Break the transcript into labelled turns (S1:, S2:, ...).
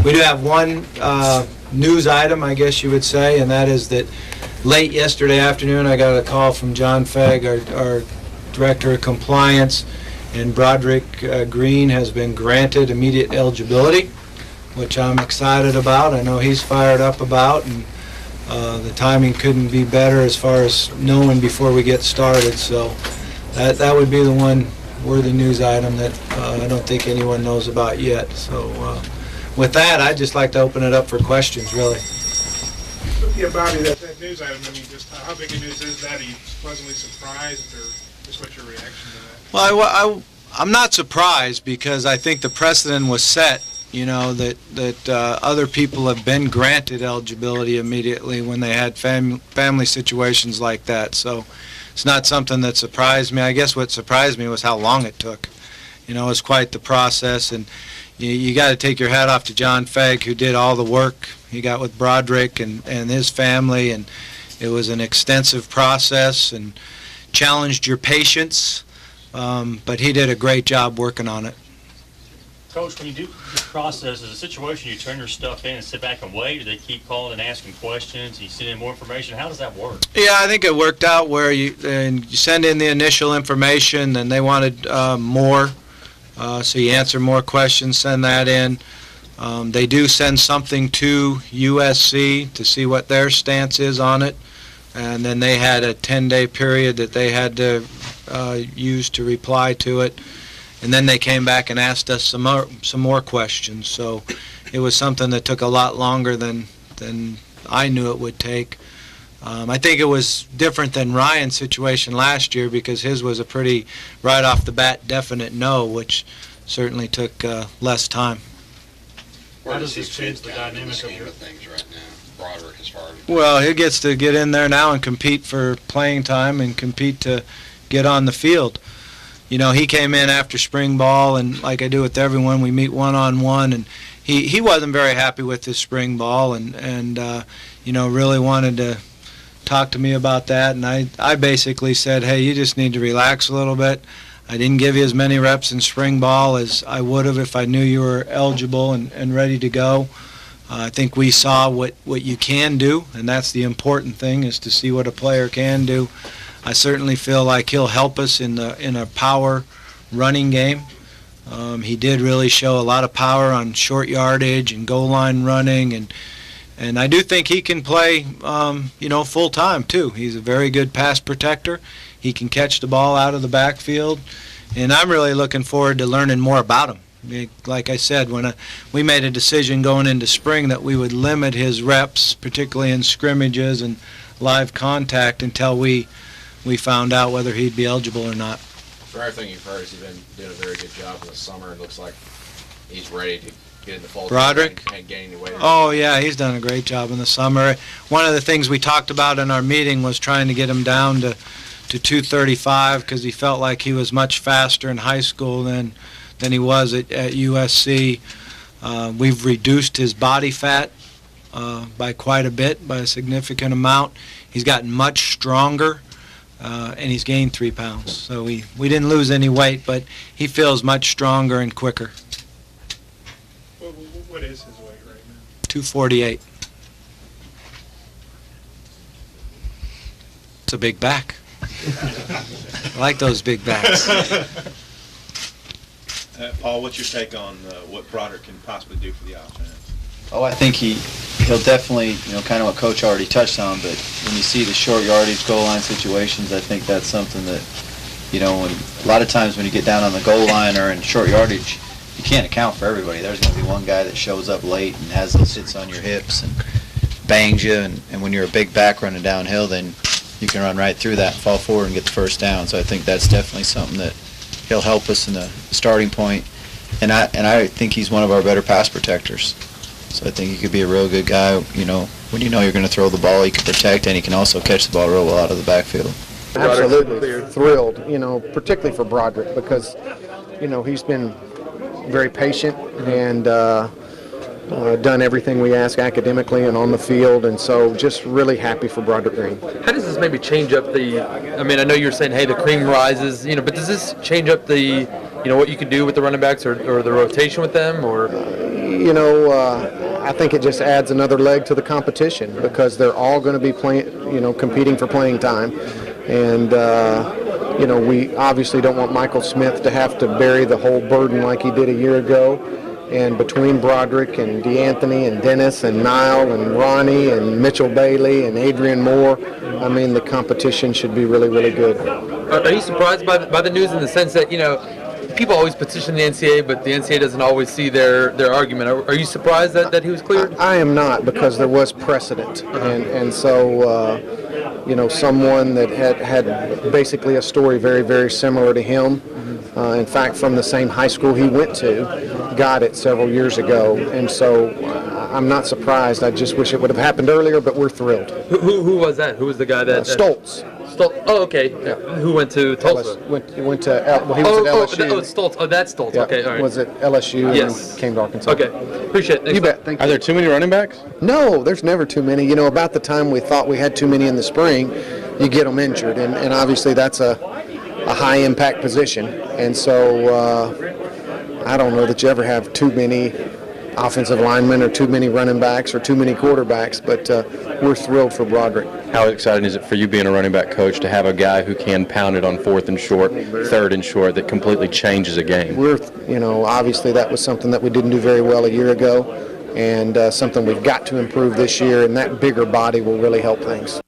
S1: We do have one news item, I guess you would say, and that is that late yesterday afternoon I got a call from John Fegg, our Director of Compliance, and Broderick Green has been granted immediate eligibility, which I'm excited about. I know he's fired up about, and the timing couldn't be better as far as knowing before we get started. So that would be the one worthy news item that I don't think anyone knows about yet. So with that, I'd just like to open it up for questions, really.
S2: Yeah, Bobby, that news item, I mean, just how big a news is that? Are you pleasantly surprised, or just what's your reaction to that?
S1: Well, I'm not surprised because I think the precedent was set, you know, that other people have been granted eligibility immediately when they had family situations like that. So it's not something that surprised me. I guess what surprised me was how long it took. You know, it was quite the process, and you got to take your hat off to John Fegg, who did all the work. He got with Broderick and his family, and it was an extensive process and challenged your patience, but he did a great job working on it.
S3: Coach, when you do this process, is a situation you turn your stuff in and sit back and wait, or they keep calling and asking questions, and you send in more information? How does that work?
S1: Yeah, I think it worked out where you send in the initial information, and they wanted more, so you answer more questions, send that in. They do send something to USC to see what their stance is on it, and then they had a 10-day period that they had to use to reply to it. And then they came back and asked us some more questions. So it was something that took a lot longer than I knew it would take. I think it was different than Ryan's situation last year because his was a pretty right off the bat definite no, which certainly took less time.
S3: How does this change the dynamic of your
S4: things right now? Broderick as far as
S1: Well, he gets to get in there now and compete for playing time and compete to get on the field. You know, he came in after spring ball, and like I do with everyone, we meet one-on-one, and he wasn't very happy with his spring ball, and you know, really wanted to talk to me about that, and I basically said, hey, you just need to relax a little bit. I didn't give you as many reps in spring ball as I would have if I knew you were eligible and ready to go. I think we saw what you can do, and that's the important thing, is to see what a player can do. I certainly feel like he'll help us in a power running game. He did really show a lot of power on short yardage and goal line running, and I do think he can play, you know, full time too. He's a very good pass protector. He can catch the ball out of the backfield, and I'm really looking forward to learning more about him. Like I said, when we made a decision going into spring that we would limit his reps, particularly in scrimmages and live contact, until we found out whether he'd be eligible or not.
S4: For everything you've heard, he's been doing a very good job in the summer. It looks like he's ready to get in the fold.
S1: Broderick?
S4: And gain any weight.
S1: Oh, yeah, he's done a great job in the summer. One of the things we talked about in our meeting was trying to get him down to 235 because he felt like he was much faster in high school than he was at USC. We've reduced his body fat by quite a bit, by a significant amount. He's gotten much stronger. And he's gained 3 pounds. So we didn't lose any weight, but he feels much stronger and quicker.
S2: What is his weight right now?
S1: 248. It's a big back. I like those big backs.
S5: Paul, what's your take on what Broderick can possibly do for the offense?
S6: Oh, I think he'll definitely, you know, kind of what Coach already touched on, but when you see the short yardage goal line situations, I think that's something that, you know, a lot of times when you get down on the goal line or in short yardage, you can't account for everybody. There's going to be one guy that shows up late and has those hits on your hips and bangs you, and when you're a big back running downhill, then you can run right through that and fall forward and get the first down. So I think that's definitely something that he'll help us in the starting point, and I think he's one of our better pass protectors. So I think he could be a real good guy, you know, when you know you're going to throw the ball, he can protect, and he can also catch the ball real well out of the backfield.
S7: Absolutely thrilled, you know, particularly for Broderick because, you know, he's been very patient and done everything we ask academically and on the field, and so just really happy for Broderick Green.
S8: How does this maybe change up I mean, I know you're saying, hey, the cream rises, you know, but does this change up you know, what you can do with the running backs or the rotation with them, or?
S7: I think it just adds another leg to the competition because they're all going to be playing, competing for playing time. And, we obviously don't want Michael Smith to have to bury the whole burden like he did a year ago. And between Broderick and DeAnthony and Dennis and Niall and Ronnie and Mitchell Bailey and Adrian Moore, I mean, the competition should be really, really good.
S8: Are you surprised by the news in the sense that, people always petition the NCAA, but the NCAA doesn't always see their argument? Are you surprised that he was cleared?
S7: I am not, because there was precedent. And so, someone that had basically a story very, very similar to him, in fact, from the same high school he went to, got it several years ago. And so I'm not surprised. I just wish it would have happened earlier, but we're thrilled.
S8: Who was that? Who was the guy that...
S7: Stoltz.
S8: Oh, okay. Yeah. Who went to Tulsa?
S7: He went to he was at LSU.
S8: Stoltz. Oh, that's Stoltz.
S7: Yeah,
S8: okay, all right.
S7: Was at LSU and came to Arkansas.
S8: Okay, appreciate it. Thanks.
S7: You bet. Thank you.
S9: Are there too many running backs?
S7: No, there's never too many. About the time we thought we had too many in the spring, you get them injured, and obviously that's a high-impact position. And so I don't know that you ever have too many offensive linemen or too many running backs or too many quarterbacks, but we're thrilled for Broderick.
S9: How exciting is it for you being a running back coach to have a guy who can pound it on 4th and short, 3rd and short that completely changes a game?
S7: We're, obviously that was something that we didn't do very well a year ago, and something we've got to improve this year, and that bigger body will really help things.